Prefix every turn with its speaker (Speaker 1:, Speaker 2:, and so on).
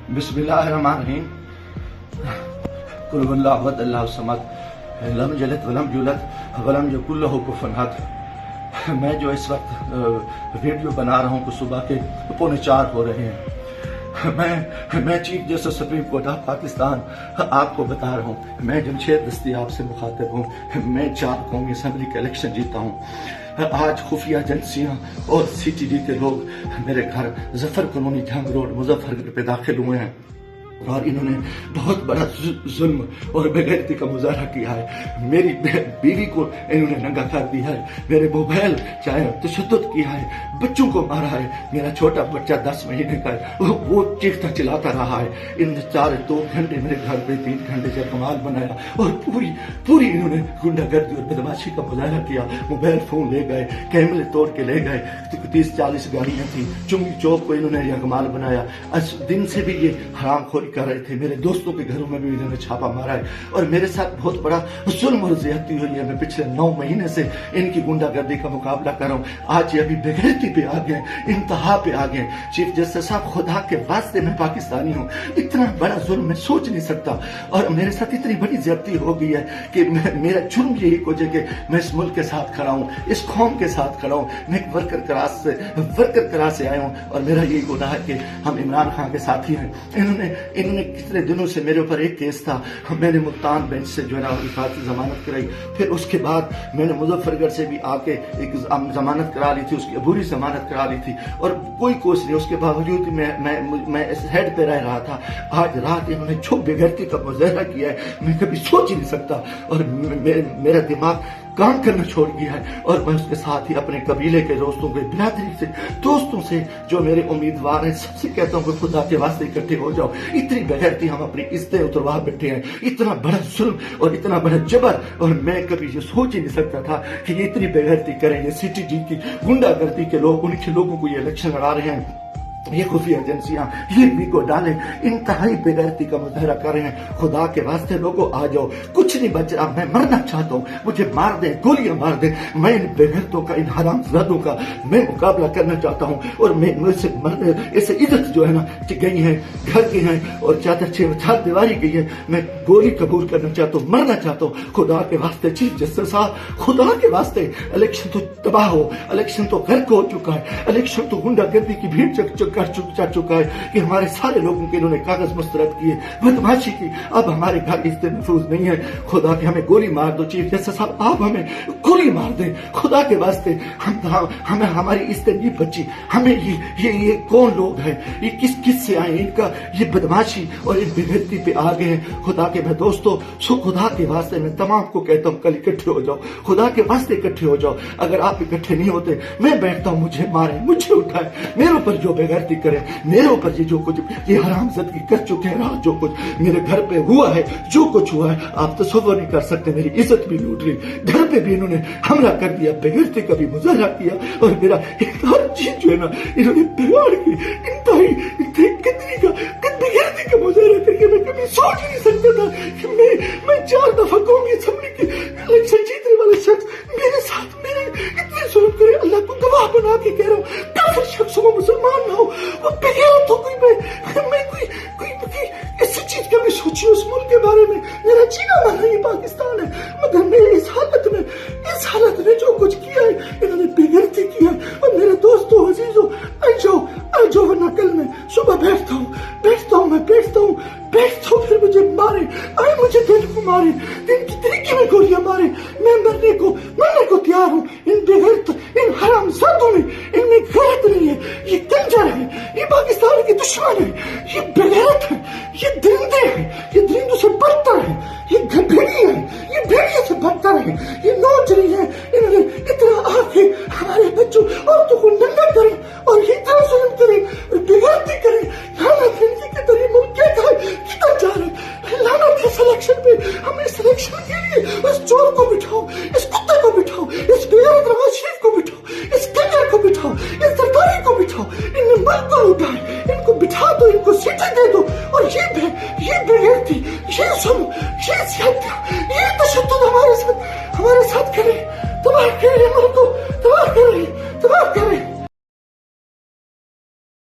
Speaker 1: بسم اللہ الرحمن الرحیم قل هو اللہ احد اللہ الصمد لم یلد ولم یولد ولم یکن لہ کفوا احد۔ میں جو اس وقت ویڈیو بنا رہا ہوں کہ صبح کے 3:45 ہو رہے ہیں، میں chief justice supreme court of Pakistan آپ کو بتا رہا ہوں، میں جمشید دستیاب سے مخاطب ہوں۔ میں 4 قومی اسمبلی کا الیکشن جیتا ہوں۔ آج خفیہ ایجنسیاں اور سی ٹی ڈی کے لوگ میرے گھر ظفر کالونی جھنگ روڈ مظفر گڑھ پہ داخل ہوئے ہیں اور انہوں نے بہت بڑا ظلم اور بے غیرتی کا مظاہرہ کیا ہے۔ میری بیوی کو انہوں نے ننگا کر دیا ہے، میرے موبائل چاہے تشدد کیا ہے، بچوں کو مارا ہے۔ میرا چھوٹا بچہ 10 مہینے کا ہے، وہ چیختا چلاتا رہا ہے۔ ان 2 گھنٹے میرے گھر پہ 3 گھنٹے سے کمال بنایا اور پوری انہوں نے گنڈا گردی اور بدماشی کا مظاہرہ کیا۔ موبائل فون لے گئے، کیمرے توڑ کے لے گئے، 30-40 گاڑیاں تھیں۔ چنگی چوک کو انہوں نے یکمال بنایا۔ دن سے بھی یہ حرام خوری کر رہے تھے۔ میرے دوستوں کے گھروں میں بھی انہوں نے چھاپا مارا ہے اور میرے ساتھ بہت بڑا ظلم اور زیادتی ہوئی ہے۔ میں پچھلے 9 مہینے سے ان کی گنڈا گردی کا مقابلہ کر رہا ہوں۔ آج یہ ابھی بے غیرتی پہ آ گئے، انتہا پہ آ گئے۔ چیف جسٹس صاحب، خدا کے واسطے میں پاکستانی ہوں، اتنا بڑا ظلم میں سوچ نہیں سکتا اور میرے ساتھ اتنی بڑی زیادتی ہو گئی ہے کہ میرا جرم یہی وجہ کہ میں اس ملک کے ساتھ کھڑا ہوں، اس قوم کے ساتھ کھڑا ہوں۔ میں ایک ورکر کلاس سے آیا ہوں اور میرا یہی گناہ ہے کہ ہم عمران خان کے ساتھی ہیں۔ انہوں نے کتنے دنوں سے میرے اوپر ایک کیس تھا، میں نے ملتان بینچ سے جو ہے نا حفاظتی ضمانت کرائی، پھر اس کے بعد میں نے مظفر گڑھ سے بھی آ کے ایک ضمانت کرا لی تھی، اس کی عبوری ضمانت کرا لی تھی اور کوئی کوشش نہیں۔ اس کے باوجود میں اس ہیڈ پہ رہ رہا تھا۔ آج رات انہوں نے جو بے غیرتی کا مظاہرہ کیا ہے میں کبھی سوچ ہی نہیں سکتا اور میرا دماغ کام کرنا چھوڑ گیا ہے اور میں اس کے ساتھ ہی اپنے قبیلے کے دوستوں کے برادری سے دوستوں سے جو میرے امیدوار ہیں سب سے کہتا ہوں کہ خدا کے واسطے اکٹھے ہو جاؤ۔ اتنی بغیرتی ہم اپنی عزتیں اتروا بیٹھے ہیں، اتنا بڑا ظلم اور اتنا بڑا جبر، اور میں کبھی یہ سوچ ہی نہیں سکتا تھا کہ یہ اتنی بغیرتی کریں۔ یہ سی ٹی ڈی کی گنڈا گردی کے لوگ، ان کے لوگوں کو یہ الیکشن لڑا رہے ہیں، یہ خفیہ ایجنسیاں یہ بھی کو ڈالیں، انتہائی بے غیرتی کا مظاہرہ کر رہے ہیں۔ خدا کے واسطے لوگوں آ جاؤ، کچھ نہیں بچ رہا، میں مرنا چاہتا ہوں، مجھے مار دیں، گولیاں مار دیں، میں ان بے غیرتوں کا، ان حرام زادوں کا میں مقابلہ کرنا چاہتا ہوں اور میں مجھ سے اسے عزت جو ہے نا گئی ہے، گھر کی ہیں اور چار دیواری گئی ہے، میں گولی قبول کرنا چاہتا ہوں، مرنا چاہتا ہوں۔ خدا کے واسطے چیف جسٹس صاحب، خدا کے واسطے الیکشن تو تباہ ہو، الیکشن تو غرق ہو چکا ہے، الیکشن تو گنڈا گردی کی بھیڑ چڑھ چکا ہے کہ ہمارے سارے لوگوں کے انہوں نے کاغذ مسترد کیے، بدماشی کی۔ اب ہمارے گھر اس سے محفوظ نہیں ہے۔ خدا کے ہمیں گولی مار دو چیف جسٹس صاحب، آپ ہمیں گولی مار دیں خدا کے واسطے۔ ہمیں ہماری عزت نہیں بچی۔ ہمیں یہ کون لوگ ہیں، یہ کس سے آئے، ان کا یہ بدماشی اور اس بے غیرتی پہ آ گئے ہیں۔ خدا کے میں دوستوں سو خدا کے واسطے میں تمام کو کہتا ہوں کل اکٹھے ہو جاؤ، خدا کے واسطے اکٹھے ہو جاؤ۔ اگر آپ اکٹھے نہیں ہوتے میں بیٹھتا ہوں، مجھے مارے، مجھے اٹھائے، میرے اوپر جو بے غیرتی کرے، میرے اوپر یہ جو کچھ یہ حرام زدگی کر چکے ہیں، جو کچھ میرے گھر پہ ہوا ہے، جو کچھ ہوا ہے آپ تصور نہیں کر سکتے۔ میری عزت بھی لوٹ لی، گھر پہ بھی انہوں نے حملہ کر دیا، بے غیرتی کا بھی مظاہرہ کیا اور میرا ہر چیز جو ہے نا انہوں نے بگاڑ کی۔ انتہائی بے غیرتی کا مظاہرہ کر کے میں کبھی سوچ نہیں سکتا تھا کہ میں 4 دفعہ قومی اسمبلی کے الیکشن جیتنے والا شخص میرے ساتھ میرے اتنے ظلم کرے۔ اللہ کو گواہ بنا کے کہہ رہا ہوں، کافر شخص ہو، مسلمان نہ ہو، وہ بے غیرت ہو، میں کوئی ایسی چیز کبھی سوچی اس ملک کے بارے میں۔ میرا جینا مرنا یہ پاکستان ہے، مگر میں اس حالت میں جو کچھ کیا ہے انہوں نے بے غیرتی کیا ہے۔ اور میرے دوستوں عزیزوں آ جاؤ ورنہ کل میں صبح بیٹھتا ہوں پھر مجھے مارے، مجھے دل کو مارے، دل کی طریقے میں گولیاں مارے، میں مرنے کو تیار ہوں۔ ان بے غیرت، ان حرام زادوں میں ان میں غیرت نہیں ہے، یہ کنجر ہے، یہ پاکستان کے دشمن ہے، یہ بے غیرت ہے، یہ درندے ہیں، یہ درندوں سے بدتر ہے، یہ بھیڑی ہے، یہ بھیڑیے سے بدتر ہے، یہ نوجری ہے۔ انہوں نے اتنا آ کے ہمارے بچوں عورتوں کو ننگا کرے اور یہ اتنا ظلم کرے اور بے غیرتی کرے۔ لعنت ہے ان کے ذریعے ملک کدھر جا رہے ہیں، لعنت ہے اس الیکشن پہ۔ ہم اس الیکشن کے لیے اس چور کو بٹھاؤ، اس کتے کو بٹھاؤ، اس بے غیرت نواز شریف کو بٹھاؤ، اس کنجر کو بٹھاؤ، اس سرکاری کو بٹھاؤ۔ ان نے ملک کو لوٹا ہے، ان کو بٹھا دو، ان کو سیٹیں دے دو اور یہ بے غیرتی، یہ ظلم، یہ زیادتی، یہ تشدد ہمارے ساتھ کرے، تباہ کرے ملک کو، تباہ کرے۔